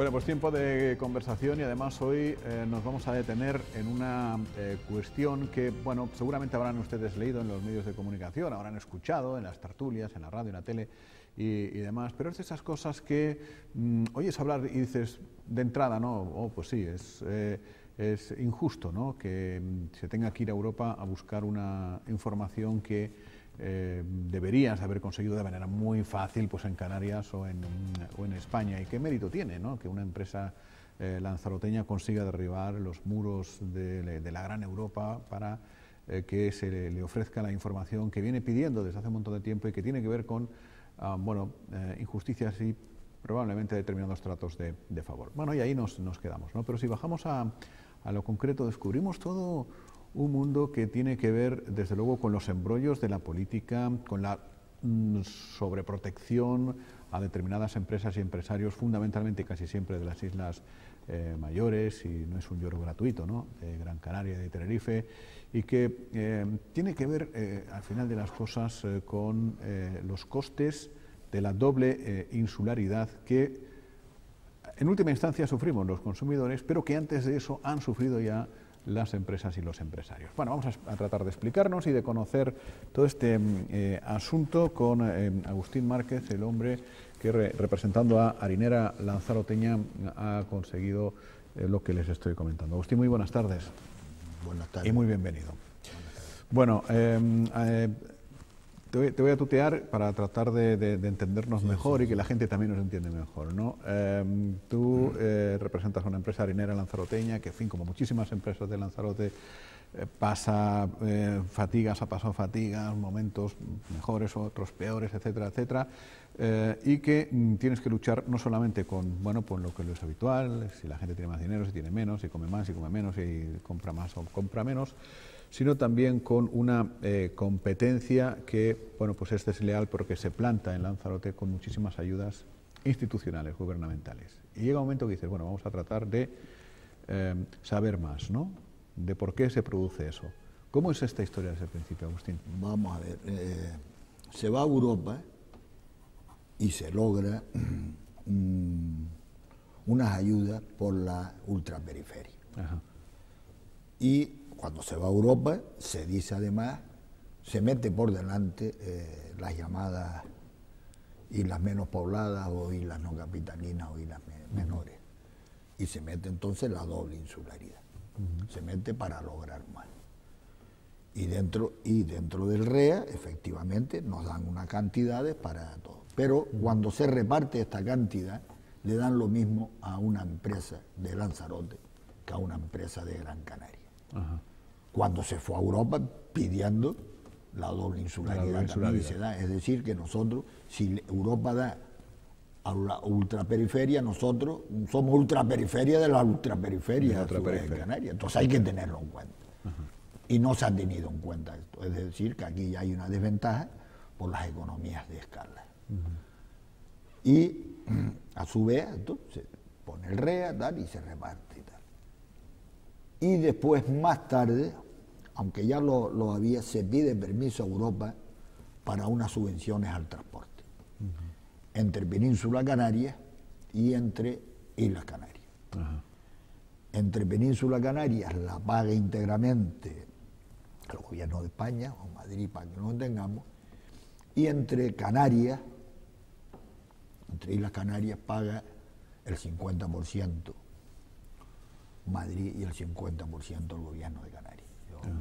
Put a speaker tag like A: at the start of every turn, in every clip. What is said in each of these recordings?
A: Bueno, pues tiempo de conversación y además hoy nos vamos a detener en una cuestión que, bueno, seguramente habrán ustedes leído en los medios de comunicación, habrán escuchado en las tertulias, en la radio, en la tele y demás, pero es de esas cosas que oyes hablar y dices de entrada, ¿no? Oh, pues sí, es injusto, ¿no?, que se tenga que ir a Europa a buscar una información que deberías haber conseguido de manera muy fácil pues en Canarias o en España. ¿Y qué mérito tiene, ¿no?, que una empresa lanzaroteña consiga derribar los muros de la gran Europa para que se le ofrezca la información que viene pidiendo desde hace un montón de tiempo y que tiene que ver con injusticias y probablemente determinados tratos de favor? Bueno, y ahí nos quedamos, ¿no? Pero si bajamos a lo concreto, descubrimos todo un mundo que tiene que ver, desde luego, con los embrollos de la política, con la sobreprotección a determinadas empresas y empresarios, fundamentalmente casi siempre de las Islas Mayores, y no es un lloro gratuito, ¿no?, de Gran Canaria, de Tenerife, y que tiene que ver, al final de las cosas, con los costes de la doble insularidad que, en última instancia, sufrimos los consumidores, pero que antes de eso han sufrido ya las empresas y los empresarios. Bueno, vamos a tratar de explicarnos y de conocer todo este asunto con Agustín Márquez, el hombre que, representando a Harinera Lanzaroteña, ha conseguido lo que les estoy comentando. Agustín, muy buenas tardes.
B: Buenas tardes.
A: Y muy bienvenido. Bueno, te voy a tutear para tratar de entendernos mejor y que la gente también nos entiende mejor, ¿no? Tú representas a una empresa harinera lanzaroteña que, en fin, como muchísimas empresas de Lanzarote, pasa fatigas, ha pasado fatigas, momentos mejores, otros peores, etcétera, etcétera, y que tienes que luchar no solamente con, bueno, pues lo que es habitual, si la gente tiene más dinero, si tiene menos, si come más, si come menos, si compra más o compra menos, sino también con una competencia que, bueno, pues es desleal porque se planta en Lanzarote con muchísimas ayudas institucionales, gubernamentales. Y llega un momento que dices, bueno, vamos a tratar de saber más, ¿no?, de por qué se produce eso. ¿Cómo es esta historia desde el principio, Agustín?
B: Vamos a ver, se va a Europa y se logra unas ayudas por la ultraperiferia.
A: Ajá.
B: Y cuando se va a Europa, se dice además, se mete por delante las llamadas islas menos pobladas o islas no capitalinas o islas menores. Y se mete entonces la doble insularidad. Se mete para lograr más. Y dentro del REA, efectivamente, nos dan unas cantidades para todo. Pero cuando se reparte esta cantidad, le dan lo mismo a una empresa de Lanzarote que a una empresa de Gran Canaria.
A: Ajá.
B: Cuando se fue a Europa pidiendo la doble insularidad, también se da. Es decir, que nosotros, si Europa da a la ultraperiferia, nosotros somos ultraperiferia de la ultraperiferia de Canarias. Entonces hay que tenerlo en cuenta. Ajá. Y no se ha tenido en cuenta esto. Es decir, que aquí ya hay una desventaja por las economías de escala. Y a su vez, entonces, se pone el REA, tal, y se reparte y tal. Y después, más tarde, aunque ya lo había, se pide permiso a Europa para unas subvenciones al transporte, entre Península Canaria y entre Islas Canarias. Ajá. Entre Península Canarias la paga íntegramente el gobierno de España o Madrid, para que no lo tengamos, y entre Canarias, entre Islas Canarias, paga el 50% Madrid y el 50% el gobierno de Canarias.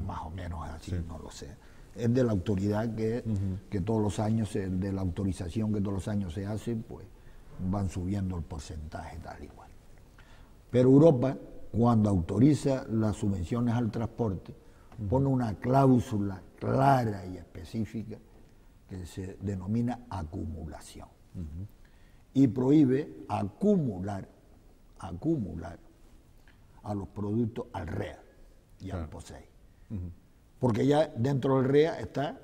B: Más o menos así, sí. No lo sé. Es de la autoridad que todos los años, de la autorización que todos los años se hace, pues van subiendo el porcentaje tal igual. Pero Europa, cuando autoriza las subvenciones al transporte, pone una cláusula clara y específica que se denomina acumulación. Y prohíbe acumular a los productos al REA y al POSEI. Porque ya dentro del REA está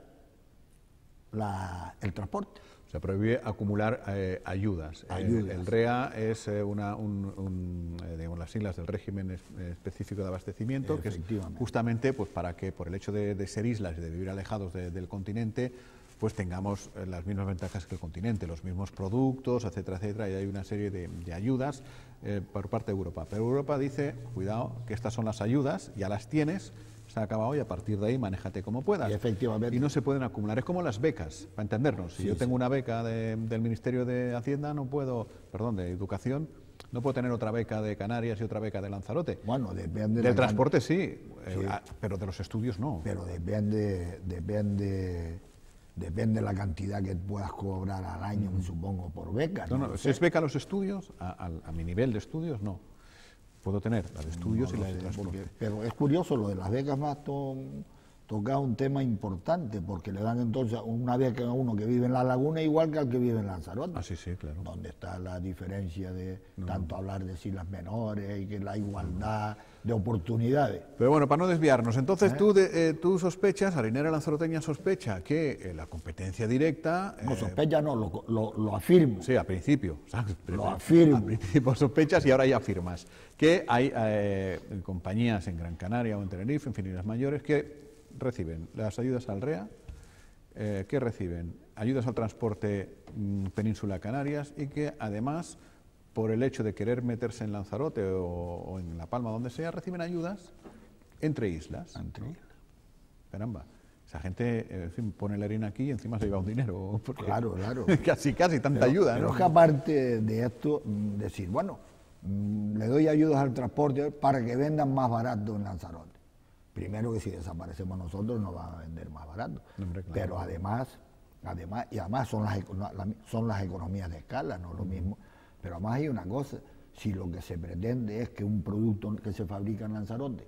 B: el transporte.
A: O sea, prohíbe acumular ayudas. El REA es digamos, las siglas del régimen específico de abastecimiento, que es justamente pues, para que, por el hecho de ser islas y de vivir alejados del continente, pues tengamos las mismas ventajas que el continente, los mismos productos, etcétera, etcétera, y hay una serie de ayudas por parte de Europa. Pero Europa dice, cuidado, que estas son las ayudas, ya las tienes, se ha acabado y a partir de ahí manéjate como puedas.
B: Y efectivamente.
A: Y no se pueden acumular. Es como las becas, para entendernos. Si yo tengo una beca del Ministerio de Hacienda, de Educación, no puedo tener otra beca de Canarias y otra beca de Lanzarote.
B: Bueno, depende.
A: Del transporte sí, pero de los estudios no.
B: Pero depende la cantidad que puedas cobrar al año, supongo, por beca.
A: No, si es beca a los estudios, a mi nivel de estudios, no. Puedo tener la de estudios y la de transporte.
B: Pero es curioso, lo de las becas más toca un tema importante, porque le dan entonces una beca a uno que vive en La Laguna igual que al que vive en Lanzarote.
A: Ah, sí, claro.
B: Donde está la diferencia de tanto hablar de islas menores y que la igualdad de oportunidades.
A: Pero bueno, para no desviarnos, entonces tú sospechas, Harinera Lanzaroteña sospecha que la competencia directa...
B: No sospecha, no, lo afirmo.
A: Sí, al principio.
B: Lo afirmo.
A: Al principio sospechas y ahora ya afirmas que hay compañías en Gran Canaria o en Tenerife, en fin, Islas Mayores, que reciben las ayudas al REA, que reciben ayudas al transporte Península Canarias y que además, por el hecho de querer meterse en Lanzarote o en La Palma, donde sea, reciben ayudas entre islas. Caramba, esa gente, en fin, pone la harina aquí y encima se lleva un dinero.
B: Claro.
A: casi tanta ayuda.
B: Pero
A: ¿no?
B: es que aparte de esto, decir, bueno, le doy ayudas al transporte para que vendan más barato en Lanzarote. Primero que si desaparecemos nosotros nos van a vender más barato. Hombre, claro. Pero además son las economías de escala, no lo mismo. Pero además hay una cosa, si lo que se pretende es que un producto que se fabrica en Lanzarote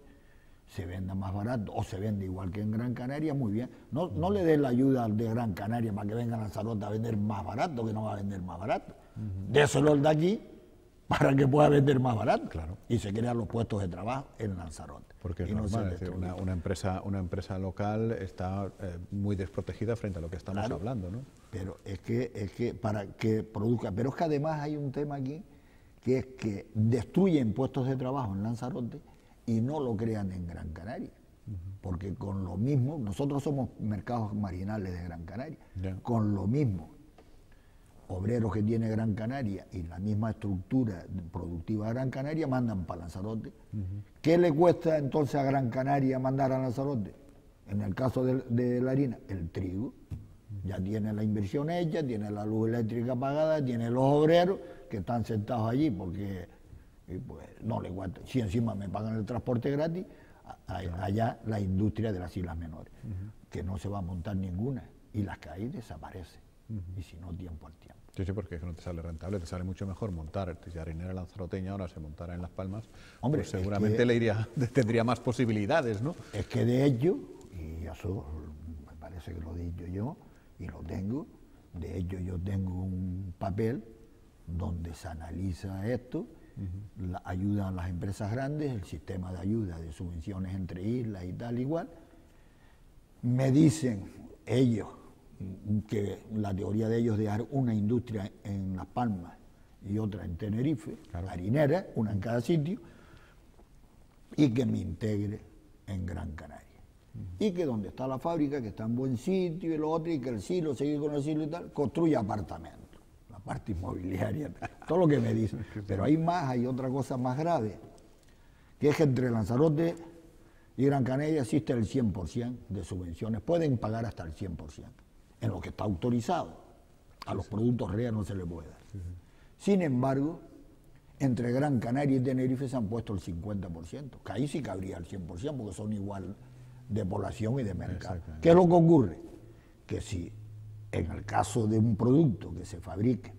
B: se venda más barato o se vende igual que en Gran Canaria, muy bien. No le des la ayuda de Gran Canaria para que venga a Lanzarote a vender más barato, que no va a vender más barato. Déselo el de aquí para que pueda vender más barato.
A: Claro.
B: Y se crean los puestos de trabajo en Lanzarote.
A: Porque es normal, es decir, una empresa local está muy desprotegida frente a lo que estamos hablando, ¿no?
B: Pero es que para que produzca, pero es que además hay un tema aquí, que es que destruyen puestos de trabajo en Lanzarote y no lo crean en Gran Canaria. Porque con lo mismo, nosotros somos mercados marinales de Gran Canaria, con lo mismo, obreros que tiene Gran Canaria y la misma estructura productiva de Gran Canaria mandan para Lanzarote. ¿Qué le cuesta entonces a Gran Canaria mandar a Lanzarote? En el caso de la harina, el trigo. Ya tiene la inversión hecha, tiene la luz eléctrica pagada, tiene los obreros que están sentados allí porque pues, no le cuesta. Si encima me pagan el transporte gratis, allá la industria de las islas menores, que no se va a montar ninguna y las que hay desaparecen. Y si no, tiempo al tiempo.
A: Sí, porque no te sale rentable, te sale mucho mejor montar. Si Harinera Lanzaroteña ahora se montara en Las Palmas,
B: hombre,
A: pues seguramente tendría más posibilidades, ¿no?
B: Es que de hecho, y eso me parece que lo he dicho yo, y lo tengo, de hecho yo tengo un papel donde se analiza esto, la ayuda a las empresas grandes, el sistema de ayuda de subvenciones entre islas y tal igual. Me dicen ellos que la teoría de ellos es dejar una industria en Las Palmas y otra en Tenerife, harinera, una en cada sitio, y que me integre en Gran Canaria. Y que donde está la fábrica, que está en buen sitio y lo otro, y que el silo, seguir con el silo y tal, construya apartamentos, la parte inmobiliaria, todo lo que me dicen. Pero hay otra cosa más grave, que es que entre Lanzarote y Gran Canaria existe el 100% de subvenciones, pueden pagar hasta el 100%. En lo que está autorizado. A los productos REA no se les puede dar. Sin embargo, entre Gran Canaria y Tenerife se han puesto el 50%, que ahí sí cabría el 100%, porque son igual de población y de mercado. ¿Qué es lo que ocurre? Que si en el caso de un producto que se fabrique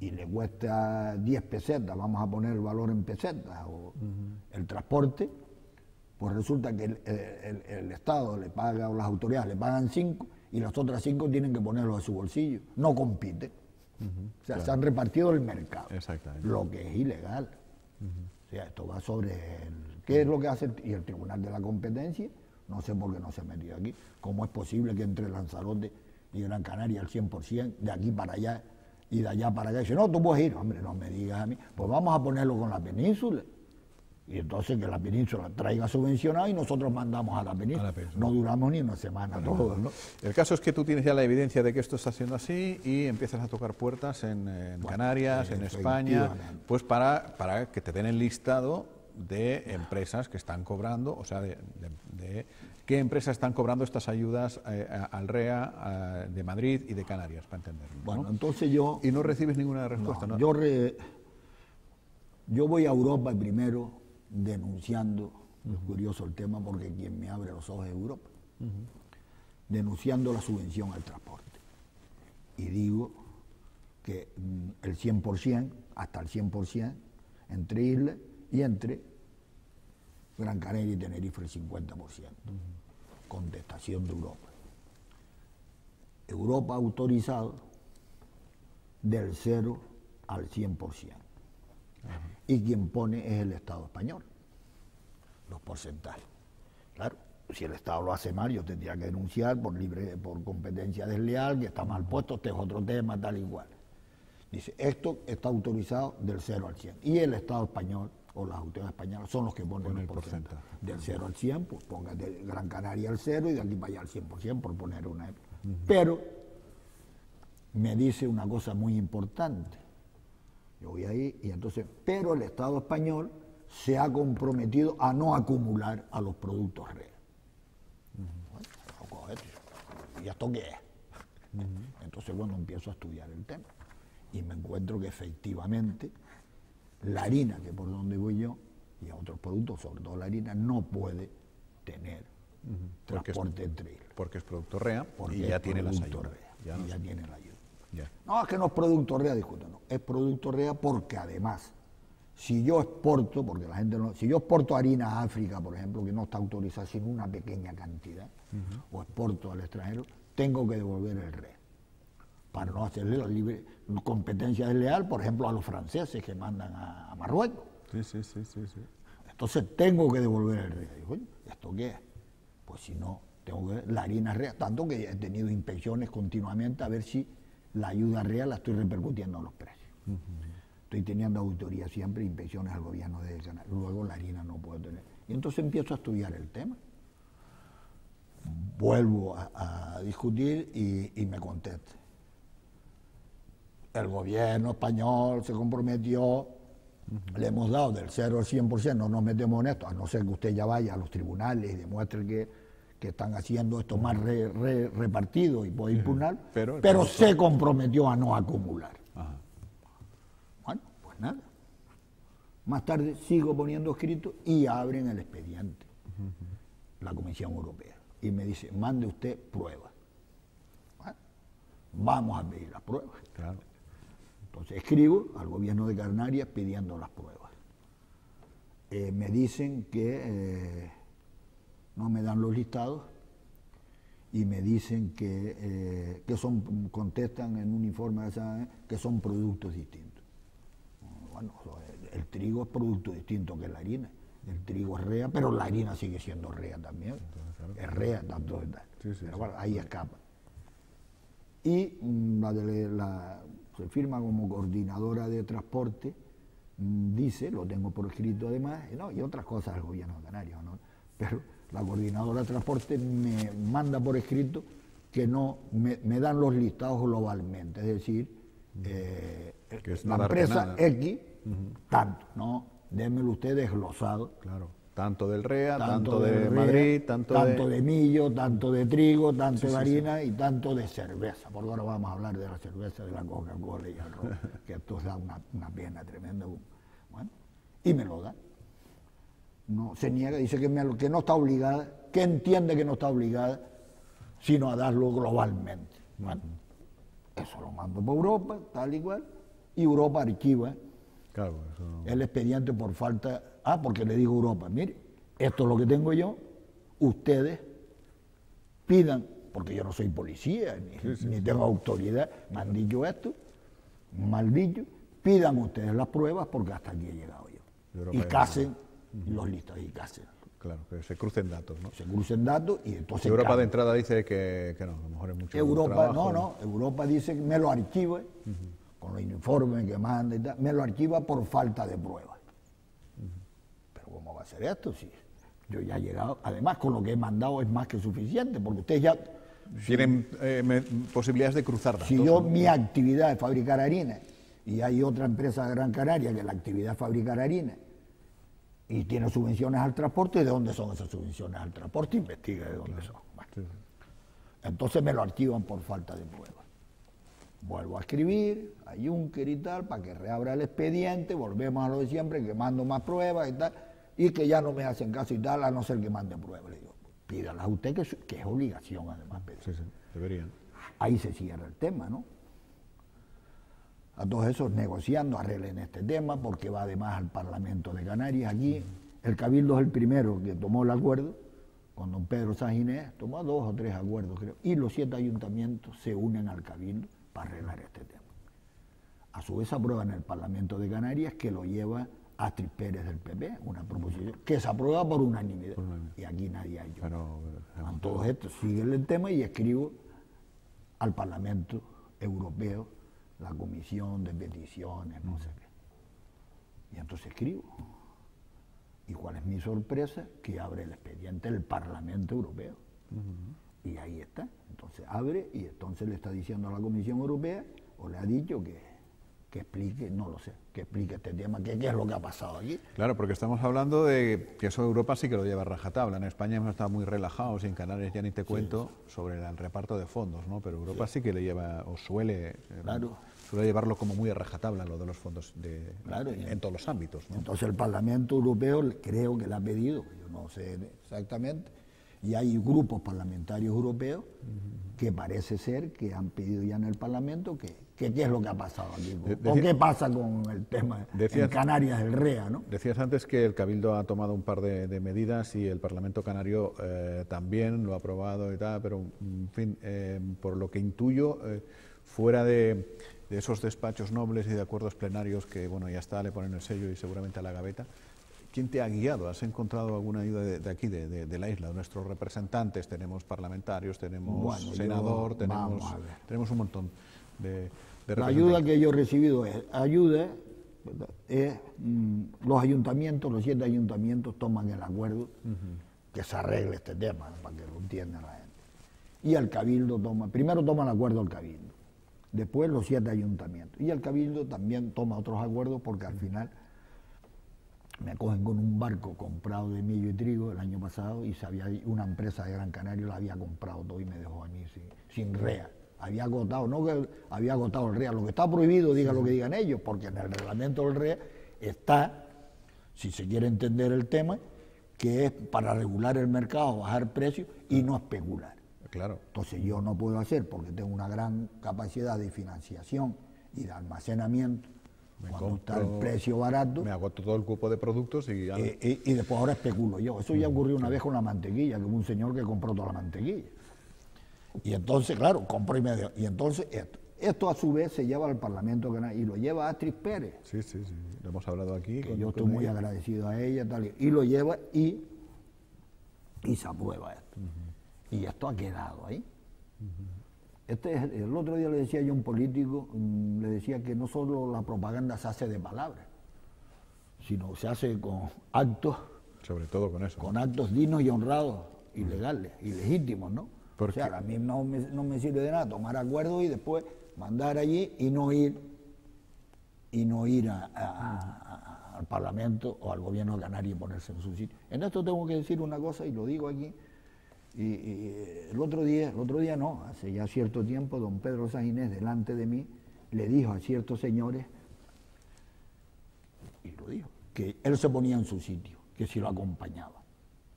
B: y le cuesta 10 pesetas, vamos a poner el valor en pesetas, o el transporte, pues resulta que el Estado le paga, o las autoridades le pagan 5, y las otras 5 tienen que ponerlo de su bolsillo. No compiten. O sea, se han repartido el mercado. Lo que es ilegal. O sea, esto va sobre ¿qué es lo que hace? Y el Tribunal de la Competencia, no sé por qué no se ha metido aquí. ¿Cómo es posible que entre Lanzarote y Gran Canaria al 100%, de aquí para allá y de allá para acá? Dice, no, tú puedes ir. Hombre, no me digas a mí. Pues vamos a ponerlo con la península. Y entonces que la península traiga subvencionado y nosotros mandamos a la península. No duramos ni una semana todos, ¿no?
A: El caso es que tú tienes ya la evidencia de que esto está siendo así y empiezas a tocar puertas en Canarias, en España, pues para que te den el listado de empresas que están cobrando, o sea, de qué empresas están cobrando estas ayudas al REA de Madrid y de Canarias, para entenderlo, ¿no?
B: Bueno, entonces yo...
A: Y no recibes ninguna respuesta, ¿no?
B: Yo voy a Europa primero denunciando, es curioso el tema porque quien me abre los ojos es Europa, denunciando la subvención al transporte. Y digo que el 100%, hasta el 100%, entre islas y entre Gran Canaria y Tenerife el 50%. Contestación de Europa. Europa ha autorizado del 0 al 100%. Y quien pone es el Estado español, los porcentajes. Claro, si el Estado lo hace mal, yo tendría que denunciar por competencia desleal, que está mal puesto, este es otro tema, tal y cual. Dice, esto está autorizado del 0 al 100. Y el Estado español, o las autoridades españolas, son los que ponen el porcentaje. Del 0 al 100, pues ponga de Gran Canaria al 0 y de aquí para allá al 100%, por poner una época. Pero me dice una cosa muy importante. Yo voy ahí y entonces, pero el Estado español se ha comprometido a no acumular a los productos REA. ¿Y esto qué es? Entonces, bueno, empiezo a estudiar el tema y me encuentro que efectivamente la harina, que por donde voy yo, y a otros productos, sobre todo la harina, no puede tener transporte entre islas.
A: Porque es producto REA y ya tiene las ayudas.
B: Ya tiene la ayuda. No, es que no es producto REA, disculpa, no. Es producto REA porque además, si yo exporto, porque la gente no, si yo exporto harina a África, por ejemplo, que no está autorizada sino una pequeña cantidad, o exporto al extranjero, tengo que devolver el REA. Para no hacerle la libre competencia desleal, por ejemplo, a los franceses que mandan a Marruecos.
A: Sí.
B: Entonces tengo que devolver el REA. Digo, oye, ¿esto qué es? Pues si no, tengo que la harina REA, tanto que he tenido inspecciones continuamente a ver si la ayuda REA la estoy repercutiendo en los precios. Estoy teniendo auditoría siempre, inspecciones al gobierno de Canarias. Luego la harina no puedo tener. Y entonces empiezo a estudiar el tema. Vuelvo a discutir y me contesta. El gobierno español se comprometió, le hemos dado del 0 al 100%, no nos metemos en esto, a no ser que usted ya vaya a los tribunales y demuestre que están haciendo esto más repartido y puede impugnar, pero se comprometió a no acumular. Bueno, pues nada. Más tarde sigo poniendo escrito y abren el expediente, la Comisión Europea, y me dice, mande usted pruebas. Bueno, vamos a pedir las pruebas.
A: Claro.
B: Entonces escribo al gobierno de Canarias pidiendo las pruebas. Me dicen que no me dan los listados y me dicen que contestan en un informe que son productos distintos. Bueno, el trigo es producto distinto que la harina. El trigo es REA, pero la harina sigue siendo REA también. Es REA, tanto de tal. Pero bueno, ahí escapa. Y se firma como coordinadora de transporte, dice, lo tengo por escrito además, y otras cosas del gobierno de Canarias, ¿no? Pero la coordinadora de transporte me manda por escrito que no me dan los listados globalmente, es decir, la empresa X, tanto, ¿no? Démelo usted desglosado.
A: Claro. Tanto del REA, tanto de Madrid, tanto
B: de millo, tanto de trigo, tanto de harina y tanto de cerveza. Porque ahora vamos a hablar de la cerveza, de la Coca-Cola y el ron, que esto da una pena tremenda. Bueno, y me lo da. No, se niega, dice que no está obligada, que entiende que no está obligada, sino a darlo globalmente. Bueno, eso lo mando por Europa, tal y cual, y Europa archiva el expediente por falta. Porque le digo a Europa, mire, esto es lo que tengo yo, ustedes pidan, porque yo no soy policía, ni tengo autoridad, me han dicho esto, mal dicho, pidan ustedes las pruebas porque hasta aquí he llegado yo. Y casen los listos, y casen.
A: Claro, que se crucen datos, ¿no?
B: Se crucen datos y entonces...
A: Europa de entrada dice que no, a lo mejor es mucho
B: Europa, Europa dice que me lo archive, con los informes que manda y tal, me lo archiva por falta de pruebas. hacer esto? Sí. Yo ya he llegado, además con lo que he mandado es más que suficiente, porque ustedes ya...
A: Tienen posibilidades de cruzar datos.
B: Si yo, mi actividad es fabricar harina, y hay otra empresa de Gran Canaria que la actividad es fabricar harina, y tiene subvenciones al transporte, ¿de dónde son esas subvenciones al transporte? Investiga de dónde son. Bueno. Sí. Entonces me lo archivan por falta de pruebas. Vuelvo a escribir a Juncker y tal, para que reabra el expediente, volvemos a lo de siempre, que mando más pruebas y tal, y que ya no me hacen caso y tal, a no ser que mande pruebas. Le digo, pídalas a usted, que es obligación además pedir.
A: Sí, deberían.
B: Ahí se cierra el tema, ¿no? A todos esos negociando, arreglen este tema, porque va además al Parlamento de Canarias. Aquí el Cabildo es el primero que tomó el acuerdo, con don Pedro Sáenz Inés, tomó 2 o 3 acuerdos, creo, y los 7 ayuntamientos se unen al Cabildo para arreglar este tema. A su vez aprueba en el Parlamento de Canarias, que lo lleva Astrid Pérez del PP, una proposición que se aprueba por unanimidad. Y aquí nadie ha hecho. A todos estos siguen el tema y escribo al Parlamento Europeo, la Comisión de Peticiones, no sé qué. Y entonces escribo. ¿Y cuál es mi sorpresa? Que abre el expediente el Parlamento Europeo. Y ahí está. Entonces abre y entonces le está diciendo a la Comisión Europea, o le ha dicho que explique, no lo sé, que explique este tema, qué es lo que ha pasado aquí.
A: Claro, porque estamos hablando de que eso Europa sí que lo lleva a rajatabla. En España hemos estado muy relajados y en Canarias ya ni te cuento sobre el reparto de fondos, ¿no? Pero Europa sí que le lleva, o suele llevarlo como muy a rajatabla lo de los fondos en todos los ámbitos, ¿no?
B: Entonces el Parlamento Europeo creo que le ha pedido, yo no sé exactamente, y hay grupos parlamentarios europeos que parece ser que han pedido ya en el Parlamento que qué es lo que ha pasado aquí, o qué pasa con el tema en Canarias del REA, ¿no?
A: Decías antes que el Cabildo ha tomado un par de medidas y el Parlamento Canario también lo ha aprobado y tal, pero en fin, por lo que intuyo, fuera de esos despachos nobles y de acuerdos plenarios que, bueno, ya está, le ponen el sello y seguramente a la gaveta, ¿quién te ha guiado? ¿Has encontrado alguna ayuda de aquí, de la isla? Nuestros representantes, tenemos parlamentarios, tenemos senador, tenemos un montón de
B: la ayuda que yo he recibido es los ayuntamientos, los 7 ayuntamientos toman el acuerdo que se arregle este tema, para que lo entienda la gente. Y el Cabildo primero toma el acuerdo el Cabildo, después los 7 ayuntamientos. Y el Cabildo también toma otros acuerdos porque al final me cogen con un barco comprado de millo y trigo el año pasado y una empresa de Gran Canaria la había comprado todo y me dejó a mí sin REA. Había agotado, no que había agotado el REA, lo que está prohibido, diga lo que digan ellos, porque en el reglamento del REA está, si se quiere entender el tema, que es para regular el mercado, bajar precios y no especular.
A: Claro.
B: Entonces yo no puedo hacer, porque tengo una gran capacidad de financiación y de almacenamiento, cuando está el precio barato.
A: Me agoto todo el cupo de productos y
B: después ahora especulo yo. Eso ya ocurrió una vez con la mantequilla, que hubo un señor que compró toda la mantequilla. Y entonces, claro, compró y medio. Y entonces esto a su vez se lleva al Parlamento y lo lleva Astrid Pérez.
A: Sí, lo hemos hablado aquí.
B: Que yo estoy muy agradecido a ella, tal, y lo lleva y se aprueba esto. Y esto ha quedado ahí. El otro día le decía yo a un político, le decía que no solo la propaganda se hace de palabras, sino se hace con actos.
A: Sobre todo con eso.
B: Con actos dignos y honrados, y legales, y legítimos, ¿no? O sea, a mí no me sirve de nada tomar acuerdos y después mandar allí y no ir al Parlamento o al gobierno de Canarias y ponerse en su sitio. En esto tengo que decir una cosa y lo digo aquí. Y el otro día no, hace ya cierto tiempo, don Pedro Sáenz Inés delante de mí le dijo a ciertos señores, y lo dijo, que él se ponía en su sitio, que si lo acompañaba.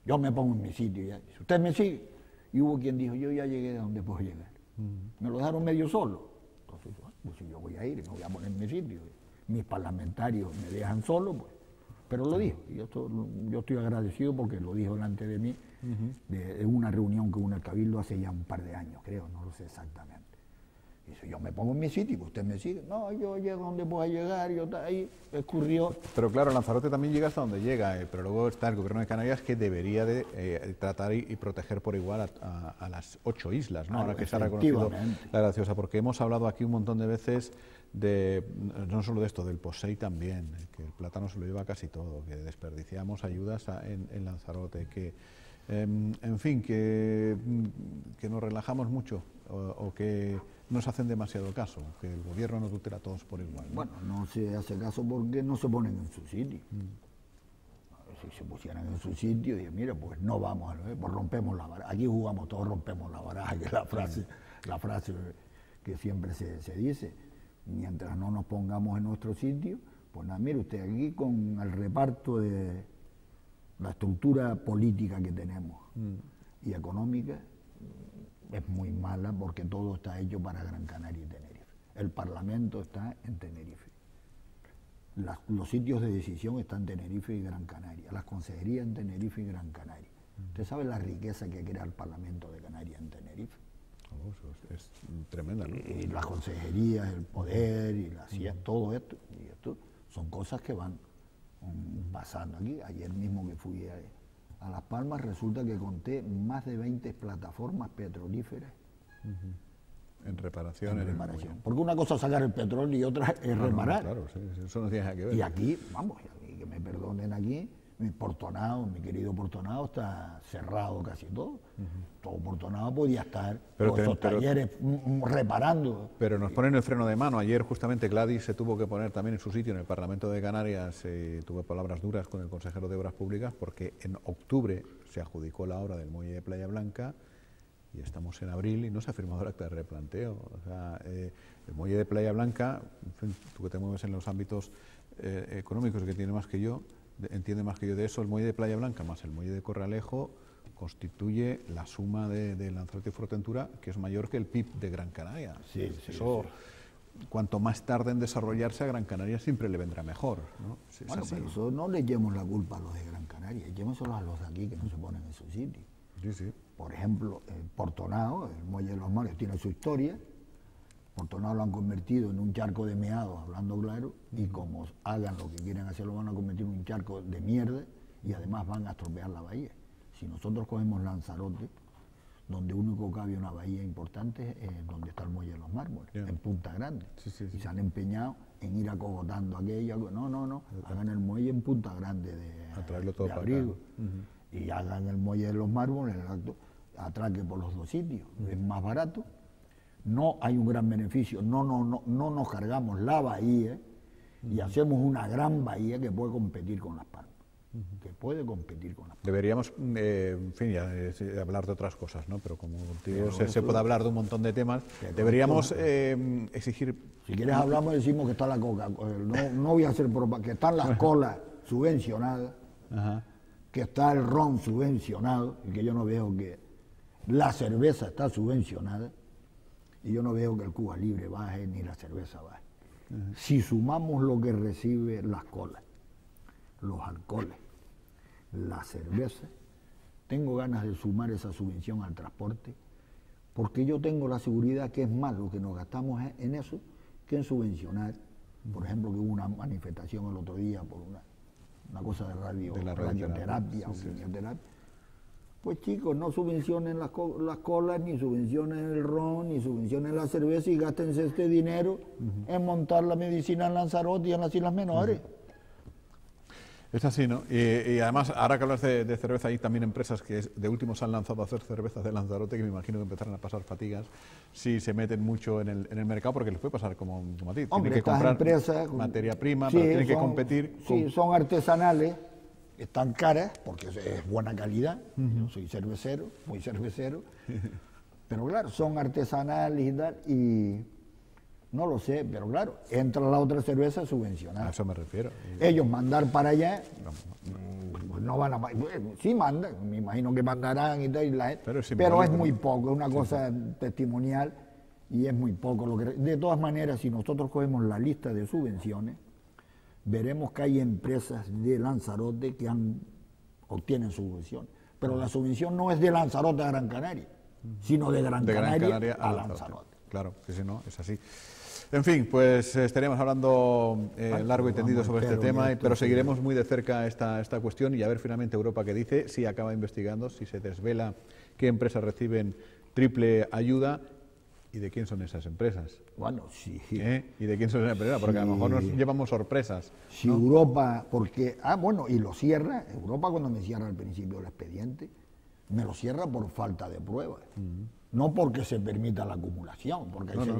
B: Yo me pongo en mi sitio ya. Si usted me sigue. Y hubo quien dijo, yo ya llegué a donde puedo llegar. Me lo dejaron medio solo. Entonces, pues si yo voy a ir, me voy a poner en mi sitio. Mis parlamentarios me dejan solo, pues. Pero lo dijo. Y yo estoy agradecido porque lo dijo delante de mí, de una reunión que hubo en el Cabildo hace ya un par de años, creo, no lo sé exactamente. Dice, yo me pongo en mi sitio y usted me sigue. No, yo llego donde pueda llegar, yo ahí escurrió.
A: Pero claro, Lanzarote también llega hasta donde llega, pero luego está el gobierno de Canarias que debería de tratar y proteger por igual a las 8 islas, ¿no?
B: Claro,
A: ahora que se ha reconocido la graciosa, porque hemos hablado aquí un montón de veces de, no solo de esto, del POSEI también, que el plátano se lo lleva casi todo, que desperdiciamos ayudas en Lanzarote, que en fin, que nos relajamos mucho o que nos hacen demasiado caso, que el gobierno nos tutela a todos por igual, ¿no?
B: Bueno, no se hace caso porque no se ponen en su sitio. Si se pusieran en su sitio, y mira, pues no vamos, pues rompemos la baraja. Aquí jugamos todos, rompemos la baraja, que es la frase que siempre se dice. Mientras no nos pongamos en nuestro sitio, pues nada, mire usted, aquí con el reparto de la estructura política que tenemos y económica, es muy mala porque todo está hecho para Gran Canaria y Tenerife. El Parlamento está en Tenerife. Los sitios de decisión están en Tenerife y Gran Canaria. Las consejerías en Tenerife y Gran Canaria. ¿Usted sabe la riqueza que crea el Parlamento de Canarias en Tenerife?
A: Es tremenda, ¿no?
B: Y las consejerías, el poder y la CIA, todo esto, y esto son cosas que van pasando aquí. Ayer mismo que fui a Las Palmas, resulta que conté más de 20 plataformas petrolíferas.
A: En reparación.
B: Porque una cosa es sacar el petróleo y otra es reparar.
A: Claro, sí, eso no tiene nada que ver.
B: Y aquí, vamos, que me perdonen aquí, mi querido Portonado está cerrado casi todo. Todo Portonado podía estar esos talleres reparando.
A: Pero nos ponen el freno de mano. Ayer justamente Gladys se tuvo que poner también en su sitio en el Parlamento de Canarias. Tuve palabras duras con el consejero de Obras Públicas porque en octubre se adjudicó la obra del muelle de Playa Blanca y estamos en abril y no se ha firmado el acta de replanteo. O sea, el muelle de Playa Blanca, en fin, tú que te mueves en los ámbitos económicos que entiende más que yo de eso, el muelle de Playa Blanca más el muelle de Corralejo constituye la suma de Lanzarote y Fuerteventura, que es mayor que el PIB de Gran Canaria. Eso, cuanto más tarde en desarrollarse, a Gran Canaria siempre le vendrá mejor, ¿no?
B: Bueno, pero eso no le echemos la culpa a los de Gran Canaria, echémoselo a los de aquí que no se ponen en su sitio.
A: Sí.
B: Por ejemplo, Portonao, el muelle de los Mares, tiene su historia. Portonao lo han convertido en un charco de meados, hablando claro, y como hagan lo que quieren hacer, lo van a convertir en un charco de mierda y además van a estropear la bahía. Si nosotros cogemos Lanzarote, donde único cabe una bahía importante es donde está el muelle de los Mármoles, en Punta Grande. Y se han empeñado en ir acogotando aquella. No, hagan el muelle en Punta Grande de Abrigo. Y hagan el muelle de los Mármoles, atraque por los dos sitios. Es más barato. No hay un gran beneficio, no nos cargamos la bahía y hacemos una gran bahía que puede competir con Las Palmas.
A: Deberíamos, en fin, ya hablar de otras cosas, ¿no? Pero como contigo se puede hablar de un montón de temas, deberíamos exigir...
B: Si quieres hablamos, decimos que está la coca, no voy a hacer propaganda, que están las colas subvencionadas, que está el ron subvencionado, y que yo no veo que la cerveza está subvencionada, y yo no veo que el Cuba Libre baje ni la cerveza baje. Si sumamos lo que recibe las colas, los alcoholes, la cerveza, tengo ganas de sumar esa subvención al transporte, porque yo tengo la seguridad que es más lo que nos gastamos en eso que en subvencionar. Por ejemplo, que hubo una manifestación el otro día por una cosa de radioterapia o quimioterapia. Pues chicos, no subvencionen las colas, ni subvencionen el ron, ni subvencionen la cerveza y gástense este dinero en montar la medicina en Lanzarote y en las Islas Menores.
A: Es así, ¿no? Y además, ahora que hablas de cerveza, hay también empresas que de último se han lanzado a hacer cervezas de Lanzarote, que me imagino que empezarán a pasar fatigas si se meten mucho en el mercado, porque les puede pasar como a ti.
B: Hombre,
A: tienen que comprar
B: empresas,
A: materia prima, pero tienen que competir.
B: Sí, son artesanales, están caras, porque es buena calidad. Yo soy cervecero, muy cervecero, pero claro, son artesanales y tal, y no lo sé, pero claro, entra la otra cerveza subvencionada.
A: A eso me refiero.
B: Ellos mandar para allá, pues no van a... Sí mandan, me imagino que mandarán y tal, pero es muy poco, es una cosa testimonial y es muy poco. De todas maneras, si nosotros cogemos la lista de subvenciones, veremos que hay empresas de Lanzarote que obtienen subvenciones, pero la subvención no es de Lanzarote a Gran Canaria, sino de Gran Canaria a Lanzarote.
A: claro, que si no, es así. En fin, pues estaríamos hablando largo y tendido sobre este tema, pero seguiremos muy de cerca esta cuestión y a ver finalmente Europa qué dice, si acaba investigando, si se desvela qué empresas reciben triple ayuda y de quién son esas empresas.
B: Bueno, sí.
A: ¿Y de quién son esas empresas? Porque a lo mejor nos llevamos sorpresas.
B: Si ¿no? Europa, porque, bueno, y lo cierra, Europa cuando me cierra al principio el expediente, me lo cierra por falta de pruebas. No porque se permita la acumulación, porque
A: sí,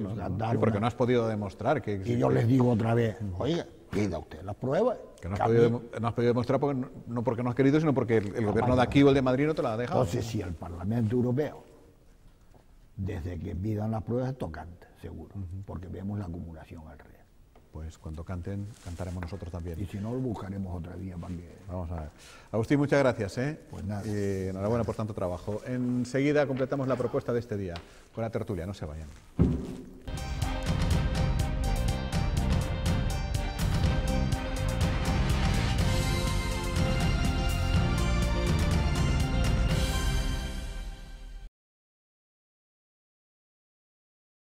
A: porque no has podido demostrar que...
B: Y yo les digo otra vez, oiga, pida usted las pruebas.
A: Que no has podido demostrar porque, no porque no has querido, sino porque el gobierno de aquí o el de Madrid no te la ha dejado.
B: Entonces, si el Parlamento Europeo, desde que pidan las pruebas, esto canta, seguro, porque vemos la acumulación al rey.
A: Pues cuando canten, cantaremos nosotros también.
B: Y si no, buscaremos otra vía para que...
A: Vamos a ver. Agustín, muchas gracias.
B: Pues nada.
A: Y enhorabuena por tanto trabajo. Enseguida completamos la propuesta de este día con la tertulia. No se vayan.